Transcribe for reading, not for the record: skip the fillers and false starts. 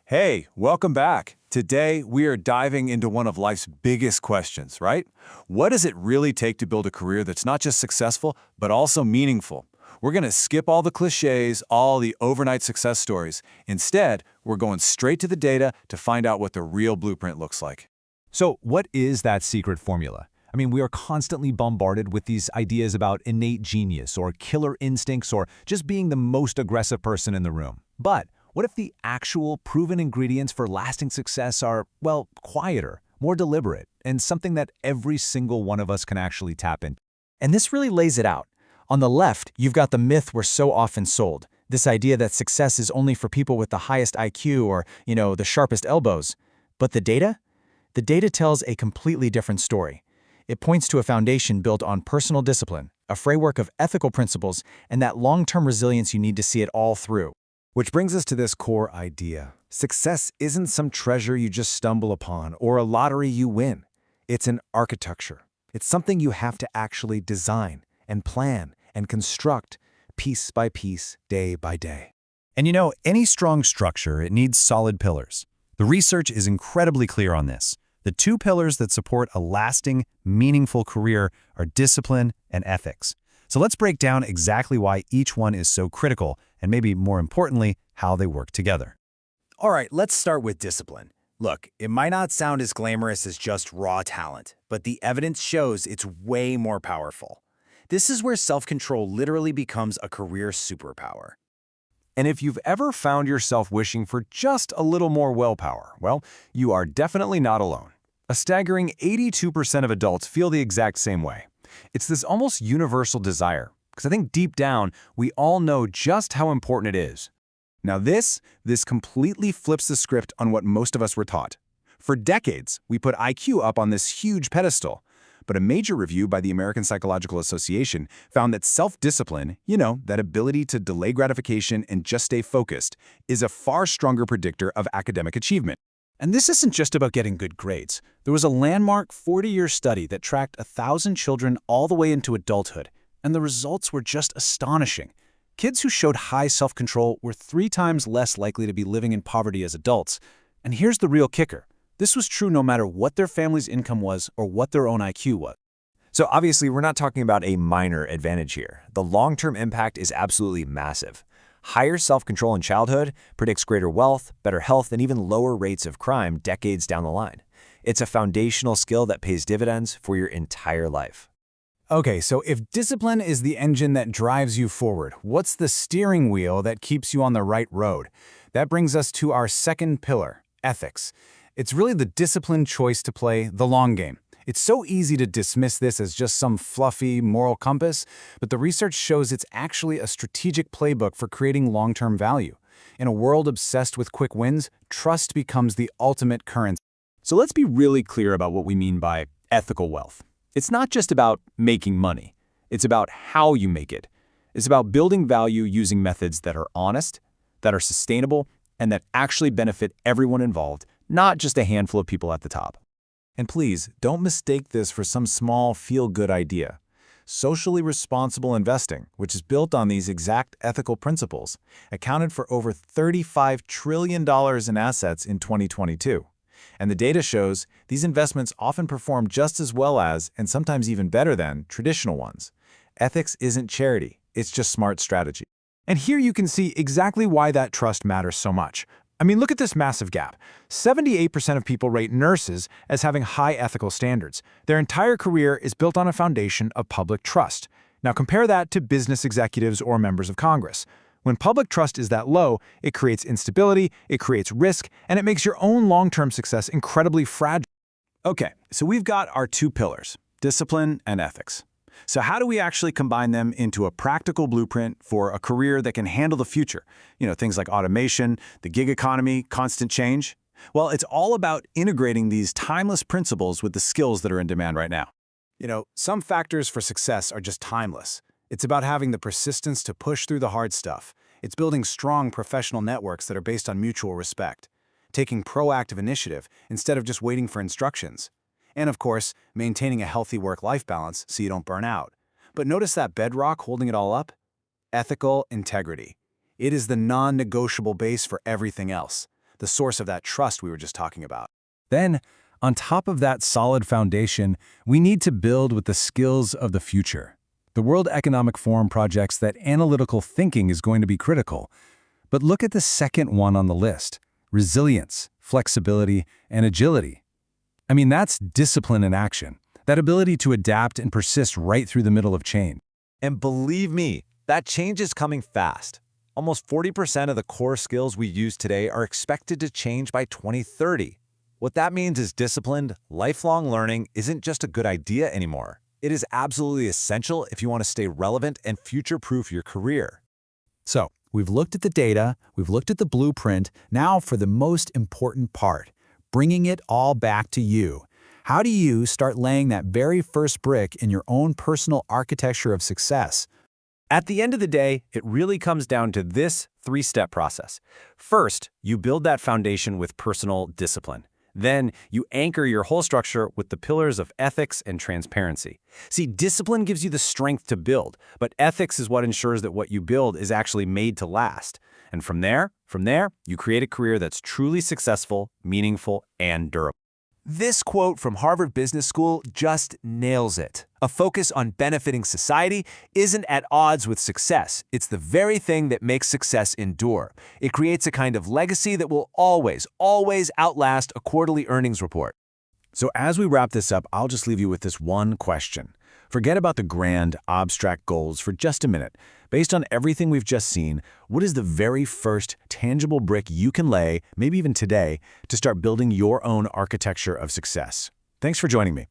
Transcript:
Hey, welcome back. Today, we are diving into one of life's biggest questions, right? What does it really take to build a career that's not just successful, but also meaningful? We're going to skip all the cliches, all the overnight success stories. Instead, we're going straight to the data to find out what the real blueprint looks like. So, what is that secret formula? I mean, we are constantly bombarded with these ideas about innate genius or killer instincts or just being the most aggressive person in the room. But what if the actual proven ingredients for lasting success are, well, quieter, more deliberate, and something that every single one of us can actually tap into? And this really lays it out. On the left, you've got the myth we're so often sold, this idea that success is only for people with the highest IQ or, the sharpest elbows. But the data? The data tells a completely different story. It points to a foundation built on personal discipline, a framework of ethical principles, and that long-term resilience you need to see it all through. Which brings us to this core idea. Success isn't some treasure you just stumble upon or a lottery you win. It's an architecture. It's something you have to actually design and plan and construct piece by piece, day by day. And any strong structure, it needs solid pillars. The research is incredibly clear on this. The two pillars that support a lasting, meaningful career are discipline and ethics. So let's break down exactly why each one is so critical, and maybe more importantly, how they work together. All right, let's start with discipline. Look, it might not sound as glamorous as just raw talent, but the evidence shows it's way more powerful. This is where self-control literally becomes a career superpower. And if you've ever found yourself wishing for just a little more willpower, well, you are definitely not alone. A staggering 82% of adults feel the exact same way. It's this almost universal desire, because I think deep down, we all know just how important it is. Now this completely flips the script on what most of us were taught. For decades, we put IQ up on this huge pedestal, but a major review by the American Psychological Association found that self-discipline, that ability to delay gratification and just stay focused, is a far stronger predictor of academic achievement. And this isn't just about getting good grades. There was a landmark 40-year study that tracked 1,000 children all the way into adulthood, and the results were just astonishing. Kids who showed high self-control were 3 times less likely to be living in poverty as adults. And here's the real kicker. This was true no matter what their family's income was or what their own IQ was. So obviously, we're not talking about a minor advantage here. The long-term impact is absolutely massive. Higher self-control in childhood predicts greater wealth, better health, and even lower rates of crime decades down the line. It's a foundational skill that pays dividends for your entire life. Okay, so if discipline is the engine that drives you forward, what's the steering wheel that keeps you on the right road? That brings us to our second pillar, ethics. It's really the disciplined choice to play the long game. It's so easy to dismiss this as just some fluffy moral compass, but the research shows it's actually a strategic playbook for creating long-term value. In a world obsessed with quick wins, trust becomes the ultimate currency. So let's be really clear about what we mean by ethical wealth. It's not just about making money. It's about how you make it. It's about building value using methods that are honest, that are sustainable, and that actually benefit everyone involved, not just a handful of people at the top. And please, don't mistake this for some small feel-good idea. Socially responsible investing, which is built on these exact ethical principles, accounted for over $35 trillion in assets in 2022. And the data shows these investments often perform just as well as, and sometimes even better than, traditional ones. Ethics isn't charity, it's just smart strategy. And here you can see exactly why that trust matters so much. I mean, look at this massive gap. 78% of people rate nurses as having high ethical standards. Their entire career is built on a foundation of public trust. Now compare that to business executives or members of Congress. When public trust is that low, it creates instability, it creates risk, and it makes your own long-term success incredibly fragile. Okay, so we've got our 2 pillars, discipline and ethics. So how do we actually combine them into a practical blueprint for a career that can handle the future? Things like automation, the gig economy, constant change. Well, it's all about integrating these timeless principles with the skills that are in demand right now. Some factors for success are just timeless. It's about having the persistence to push through the hard stuff. It's building strong professional networks that are based on mutual respect, taking proactive initiative instead of just waiting for instructions. And of course, maintaining a healthy work-life balance so you don't burn out. But notice that bedrock holding it all up? Ethical integrity. It is the non-negotiable base for everything else. the source of that trust we were just talking about. Then, on top of that solid foundation, we need to build with the skills of the future. The World Economic Forum projects that analytical thinking is going to be critical. But look at the second one on the list: resilience, flexibility, and agility. I mean, that's discipline in action, that ability to adapt and persist right through the middle of change. And believe me, that change is coming fast. Almost 40% of the core skills we use today are expected to change by 2030. What that means is disciplined, lifelong learning isn't just a good idea anymore. It is absolutely essential if you want to stay relevant and future-proof your career. So, we've looked at the data, we've looked at the blueprint, now for the most important part, bringing it all back to you. How do you start laying that very first brick in your own personal architecture of success? At the end of the day, it really comes down to this three-step process. First, you build that foundation with personal discipline. Then, you anchor your whole structure with the pillars of ethics and transparency. See, discipline gives you the strength to build, but ethics is what ensures that what you build is actually made to last. And from there, you create a career that's truly successful, meaningful, and durable. This quote from Harvard Business School just nails it. A focus on benefiting society isn't at odds with success. It's the very thing that makes success endure. It creates a kind of legacy that will always outlast a quarterly earnings report. So as we wrap this up, I'll just leave you with this one question. Forget about the grand, abstract goals for just a minute. Based on everything we've just seen, what is the very first tangible brick you can lay, maybe even today, to start building your own architecture of success? Thanks for joining me.